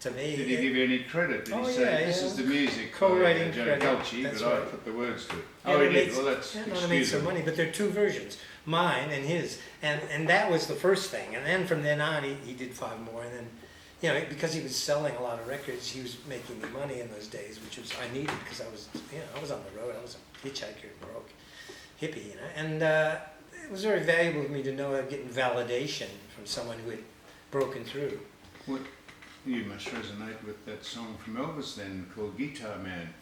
to me. Did he give you any credit? Did he say, this is the music co-writing Joe credit. Dolce, That's but I right. put the words to it? Yeah, He did. Well, that's I made some money, but there are two versions, mine and his. And that was the first thing. And then from then on, he did 5 more. And then, because he was selling a lot of records, he was making me money in those days, which was I needed because I was on the road. I was a hitchhiker, broke, hippie, and it was very valuable to me to know I'm getting validation from someone who had broken through. What, you must resonate with that song from Elvis then, called Guitar Man.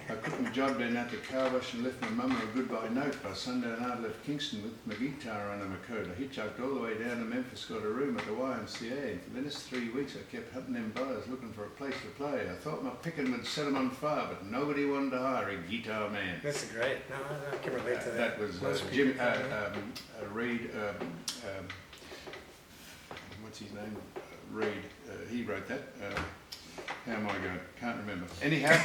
I put my job down at the car wash and left my mum a goodbye note. By Sunday night I left Kingston with my guitar under my coat. I hitchhiked all the way down to Memphis, got a room at the YMCA. And for the next 3 weeks I kept hunting them bars looking for a place to play. I thought my picking would set them on fire, but nobody wanted to hire a guitar man. That's great. No, I can relate to that. That was Most Jim people can. Reed. What's his name? Reed. He wrote that. How am I going? Can't remember. Anyhow,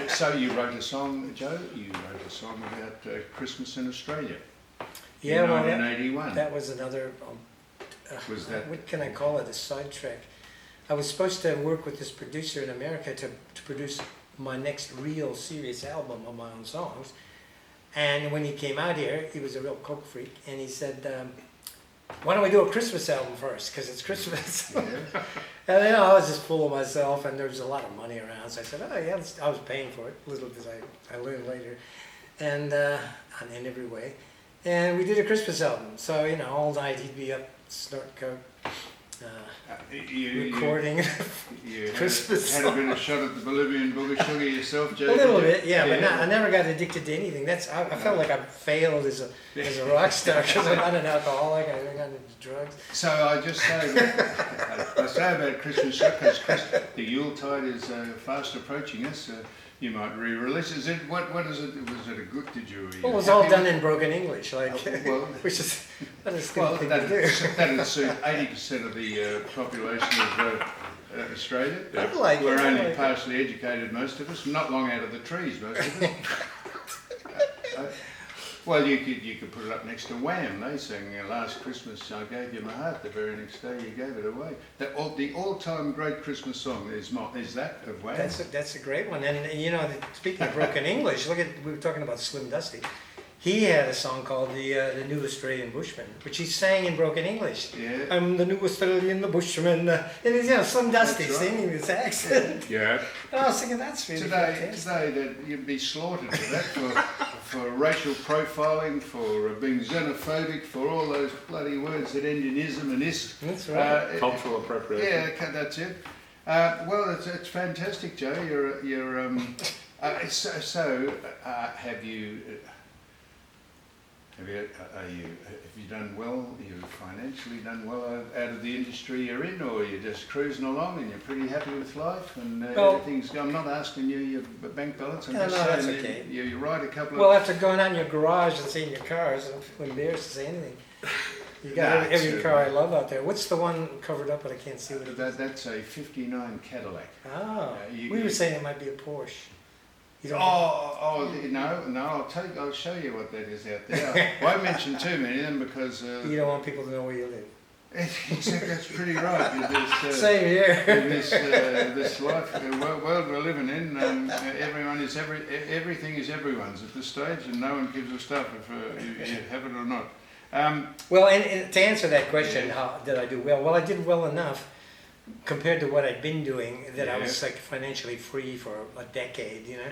so you wrote a song, Joe. You wrote a song about Christmas in Australia. Yeah, in well, 1981. that was another. Was that? What can I call it? A sidetrack. I was supposed to work with this producer in America to produce my next real serious album of my own songs. And when he came out here, he was a real coke freak, and he said, why don't we do a Christmas album first, because it's Christmas. Yeah. And I was just full of myself, and there was a lot of money around, so I said, oh yeah, I was paying for it, little as I learned later, and in every way. And we did a Christmas album, so all night he'd be up, snorting coke, recording You Christmas had a bit of shot at the Bolivian booger sugar yourself, Joe? a little bit, yeah, but I never got addicted to anything. I felt like I failed as a rock star because I'm not an alcoholic. I got into drugs. So I just say that, I say about Christmas shock because the Yuletide is fast approaching us. You might re-release. Is it what is it? Was it a good? Did you? Well, it was all done in broken English, which is that is Well, thing that to do. would suit 80% of the population of Australia. Like We're it, only like partially educated, most of us. Not long out of the trees, most of us. Well, you could put it up next to Wham. They sang "Last Christmas I Gave You My Heart." The very next day you gave it away. The all-time great Christmas song is that of Wham. That's a great one. And speaking of broken English, we were talking about Slim Dusty. He had a song called the New Australian Bushman, which he sang in broken English. Yeah. I'm the New Australian Bushman, and he's Slim Dusty That's right. singing this accent. Yeah. And I was thinking that's really Today that you'd be slaughtered for that, for racial profiling, for being xenophobic, for all those bloody words that end in ism and ist. That's right. Cultural appropriation. Yeah, that's it. Well, it's fantastic, Joe. Have you done well? You've financially done well out of the industry you're in, or you're just cruising along and you're pretty happy with life and everything's going? I'm not asking you your bank balance. I'm just saying that's okay. you write a couple of. Well, after going out in your garage and seeing your cars, I don't feel embarrassed to say anything. You got every car I love out there. What's the one covered up but I can't see what it is? That's a '59 Cadillac. Oh, we were saying it might be a Porsche. No, I'll show you what that is out there. I won't mention too many of them because you don't want people to know where you live. Exactly, that's pretty right. Same here. In this life, world we're living in, everything is everyone's at this stage, and no one gives a stuff if you have it or not. Well, and to answer that question, how did I do well? Well, I did well enough compared to what I'd been doing that I was like financially free for a decade, you know,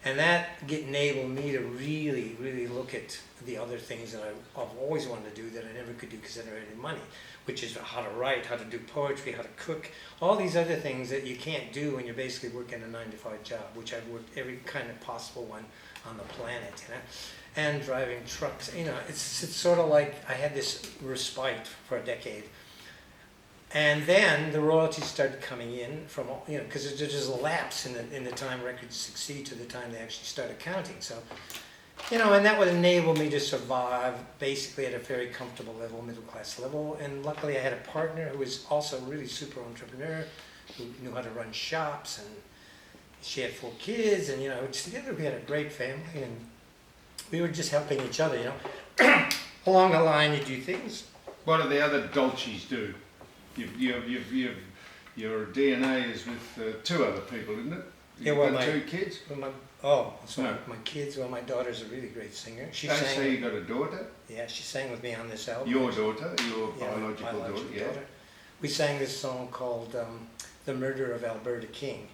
and that enabled me to really, really look at the other things that I've always wanted to do that I never could do because I didn't have any money, which is how to write, how to do poetry, how to cook, all these other things that you can't do when you're basically working a 9-to-5 job, which I've worked every kind of possible one on the planet, you know, and driving trucks, you know, it's sort of like I had this respite for a decade. And then the royalties started coming in from, you know, because there's just a lapse in the time records succeed to the time they actually started counting. So, you know, and that would enable me to survive basically at a very comfortable level, middle class level. And luckily I had a partner who was also really super entrepreneur, who knew how to run shops, and she had 4 kids, and, you know, together we had a great family, and we were just helping each other, you know. Along the line you do things. What do the other Dolces do? Your DNA is with 2 other people, isn't it? Yeah, well, got 2 kids? My kids, well, my daughter's a really great singer. She Don't sang. say you got a daughter? Yeah, she sang with me on this album. Your daughter, your Yeah, my biological daughter, yeah. We sang this song called The Murder of Alberta King,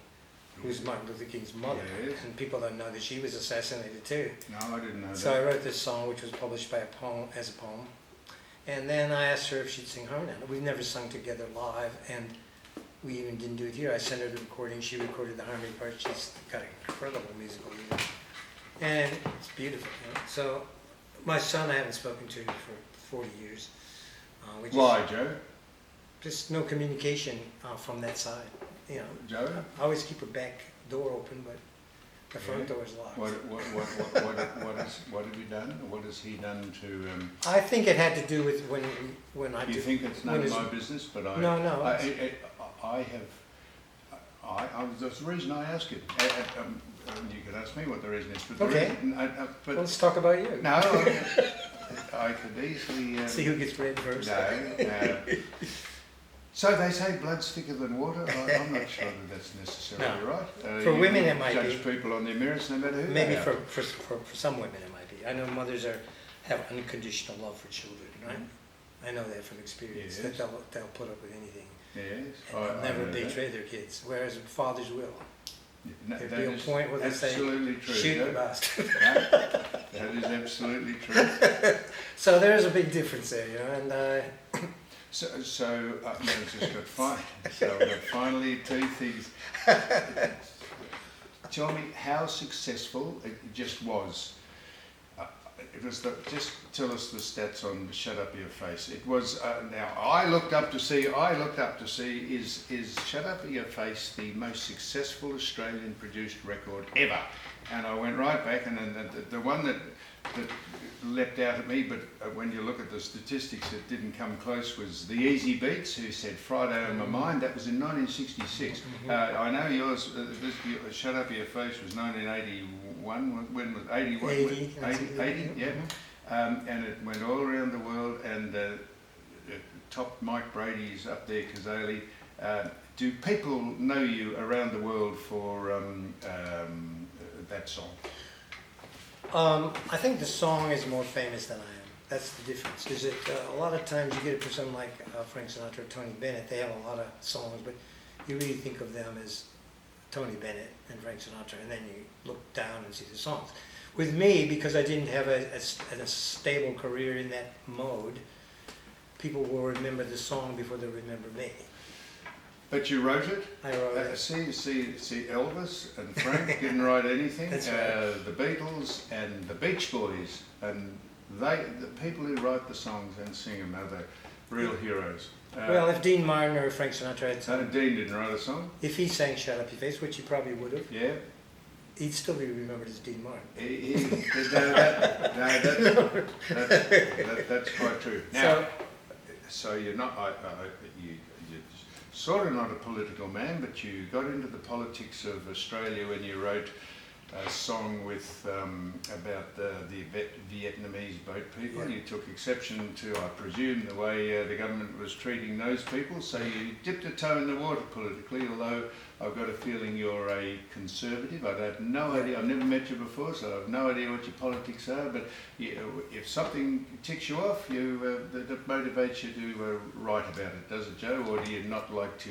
who's Martin Luther King's mother. Yes. And people don't know that she was assassinated too. No, I didn't know So that. I wrote this song, which was published by as a poem. And then I asked her if she'd sing harmony. We've never sung together live, and we even didn't do it here. I sent her the recording. She recorded the harmony part. She's got an incredible musical ear. And it's beautiful. You know? So my son, I haven't spoken to for 40 years. Why, Joe? Just no communication from that side. You know, Joe? I always keep a back door open, but the front door is locked. What have you done? What has he done to? I think it had to do with when I. You think it's none of my business, but I. No, no. I have. That's the reason I ask it. You could ask me what the reason is, but Okay. the reason, but Let's talk about you. no, I could easily. See who gets red first. No. So they say blood's thicker than water. I'm not sure that that's necessarily No. right. For You women, it might judge be. people on their merits, no matter who. Maybe they are. for some women it might be. I know mothers have unconditional love for children, right? I know that from experience. Yes. That they'll put up with anything Yes. and they'll never betray their kids, whereas fathers will. No, There'd that be a is point where they say, absolutely true. shoot yeah. the bastard. Yeah, that is absolutely true. So there's a big difference there, you know. And So I've just got I've got finally 2 things. Tell me how successful it just was. It was just tell us the stats on Shaddap You Face. It was now I looked up to see is Shaddap You Face the most successful Australian produced record ever, and I went right back, and then the one that leapt out at me, but when you look at the statistics, it didn't come close, was the Easy Beats, who said Friday on My Mind. That was in 1966. I know yours, Shut Up Your Face was 1981, when was 81? 80, yeah. And it went all around the world, and top Mike Brady's up there, Kazali. Do people know you around the world for that song? I think the song is more famous than I am. That's the difference. Is that a lot of times you get it for someone like Frank Sinatra or Tony Bennett. They have a lot of songs, but you really think of them as Tony Bennett and Frank Sinatra, and then you look down and see the songs. With me, because I didn't have a stable career in that mode, people will remember the song before they remember me. But you wrote it? I wrote it. See, Elvis and Frank didn't write anything. That's right. The Beatles and the Beach Boys, and the people who write the songs and sing them are the real heroes. Well, if Dean Martin or Frank Sinatra had sung, Dean didn't write a song. if he sang "Shut Up Your Face," which he probably would have, Yeah. he'd still be remembered as Dean Martin. That's quite true. Now, so you're not. You're sort of not a political man, but you got into the politics of Australia when you wrote a song with about the Vietnamese boat people. Yeah. You took exception to, I presume, the way the government was treating those people. So you dipped a toe in the water politically, although I've got a feeling you're a conservative. I have no idea. I've never met you before, so I have no idea what your politics are. But if something ticks you off, that motivates you to write about it, does it, Joe? Or do you not like to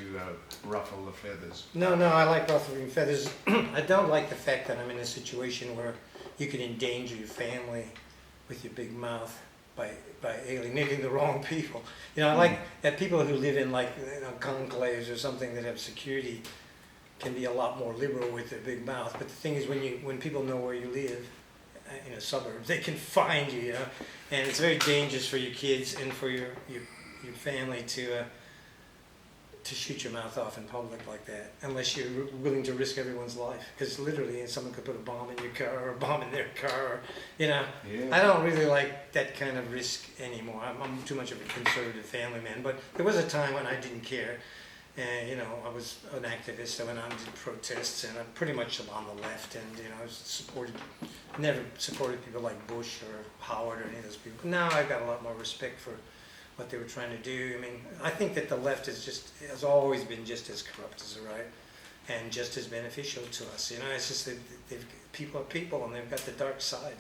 ruffle the feathers? No, I like ruffling feathers. I don't like the fact that I'm in a situation where you can endanger your family with your big mouth by alienating the wrong people. I like that people who live in conclaves or something that have security can be a lot more liberal with their big mouth. But the thing is, when people know where you live in a suburb, they can find you, and it's very dangerous for your kids and for your family to shoot your mouth off in public like that, unless you're willing to risk everyone's life. Because literally, someone could put a bomb in your car or a bomb in their car. Or, Yeah. I don't really like that kind of risk anymore. I'm too much of a conservative family man. But there was a time when I didn't care. And, I was an activist. I went out and did protests, and I'm pretty much on the left. And, I never supported people like Bush or Howard or any of those people. But now I've got a lot more respect for what they were trying to do. I mean, I think that the left has always been just as corrupt as the right, and just as beneficial to us. It's just that people are people, and they've got the dark side.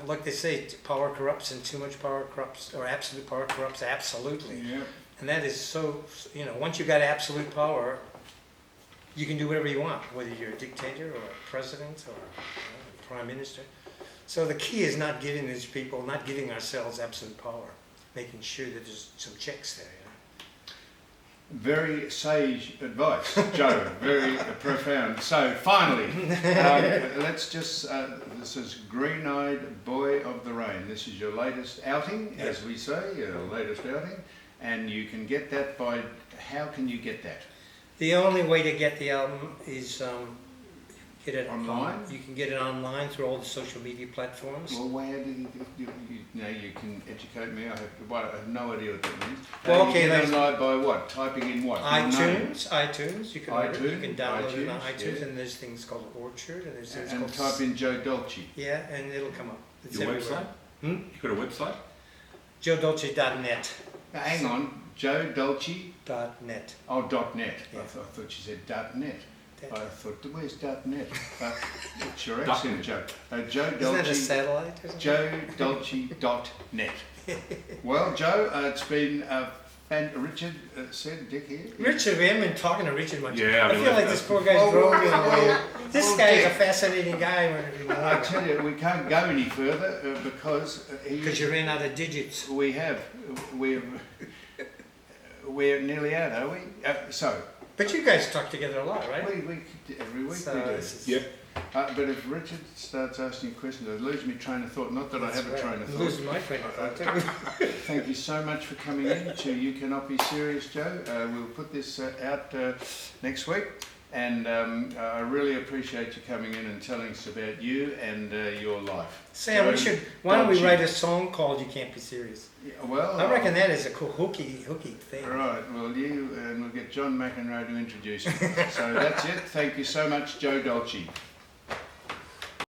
Like they say, power corrupts, and too much power corrupts, or absolute power corrupts absolutely. Yeah. And that is so. Once you've got absolute power, you can do whatever you want, whether you're a dictator or a president or a prime minister. So the key is not giving these people, not giving ourselves absolute power. Making sure that there's some checks there. Very sage advice, Joe. Very profound. So finally, let's just. This is Green-Eyed Boy of the Rain. This is your latest outing, as we say, your latest outing, and you can get that by. How can you get that? The only way to get the album is get it online. You can get it online through all the social media platforms. Well, where do you can educate me? I have no idea what that means. Well, you okay, get it online by what? Typing in what? Your name? iTunes. You can order it. You can download it on iTunes, yeah. and there's things called Orchard, and there's things And called type in Joe Dolce. Yeah, and it'll come up. It's Your everywhere. website? You got a website? JoeDolce.net. Now, hang on, Joe Dolce. .net. Oh, .net. Yeah. I thought you said .net. Net. I thought, where's .net? What's your accent, Joe? Joe Isn't Dolce. that a satellite or something? JoeDolce.net. Well, Joe, it's been Richard said, Dick here. Richard, we haven't been talking to Richard much. Yeah, I feel like this poor guy's growing away. This guy is a fascinating guy. I tell you, we can't go any further because Because you ran out of digits. We're nearly out, are we? But you guys talk together a lot, right? Every week So we do. this is- Yep. But if Richard starts asking questions, I lose my train of thought. Not that I That's have a right. train of I'm thought. losing my train of thought too. Thank you so much for coming in to You Cannot Be Serious, Joe. We'll put this out next week. And I really appreciate you coming in and telling us about you and your life. Sam, Joe why don't we Dolce. write a song called You Can't Be Serious? Yeah, well, I reckon that is a cool hooky thing. Right, well, we'll get John McEnroe to introduce you. So that's it. Thank you so much, Joe Dolce.